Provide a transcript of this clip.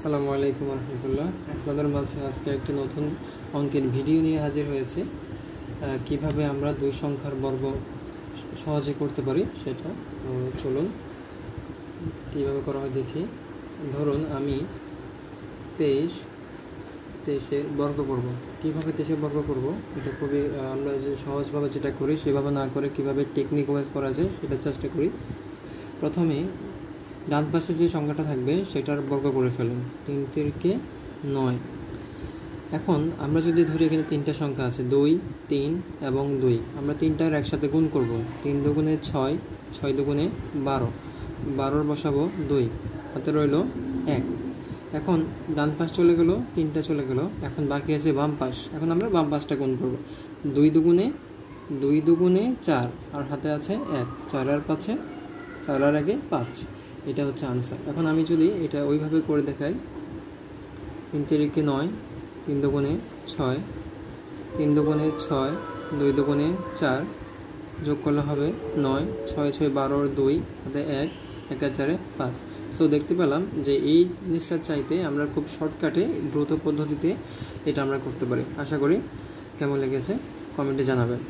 আসসালামু আলাইকুম রহমতুল্লাহ। আপনাদের মাঝে আজকে একটি নতুন অঙ্কের ভিডিও নিয়ে হাজির হয়েছে। কিভাবে আমরা দুই সংখ্যার বর্গ সহজে করতে পারি সেটা। তো চলুন কীভাবে করা হয় দেখি। ধরুন আমি 23-এর বর্গ করব। কীভাবে 23-এর বর্গ করব এটা খুবই আমরা যে সহজভাবে যেটা করি সেভাবে না করে কীভাবে টেকনিক ওয়াইজ করা যায় সেটা চেষ্টা করি। প্রথমে ডান পাশে যে সংখ্যাটা থাকবে সেটার বর্গ করে ফেলুন। 3-9। এখন আমরা যদি ধরি এখানে তিনটা সংখ্যা আছে 2, 3 এবং 2, আমরা তিনটার একসাথে গুণ করব। 3 দুগুণে 6, 6 দুগুণে 12, 12 বসাবো 2, হাতে রইল 1। এখন ডান পাশ চলে গেল, 3টা চলে গেল, এখন বাকি আছে বাম পাশ। এখন আমরা বাম পাশটা গুণ করব। 2 দুগুণে 4 আর হাতে আছে 1, 4 আর 5, 4 আর 1 5। এটা হচ্ছে আনসার। এখন আমি যদি এটা ওইভাবে করে দেখাই, 3-9, 3 দুগুণে 6, 3 দুগুণে 6, 2 দুগুণে 4, যোগ করলে হবে 9, 6 6 12 আর 2 হাতে 1, 1 আর 4 5। সো দেখতে পেলাম যে এই জিনিসটার চাইতে আমরা খুব শর্টকাটে দ্রুত পদ্ধতিতে এটা আমরা করতে পারি। আশা করি কেমন লেগেছে কমেন্টে জানাবেন।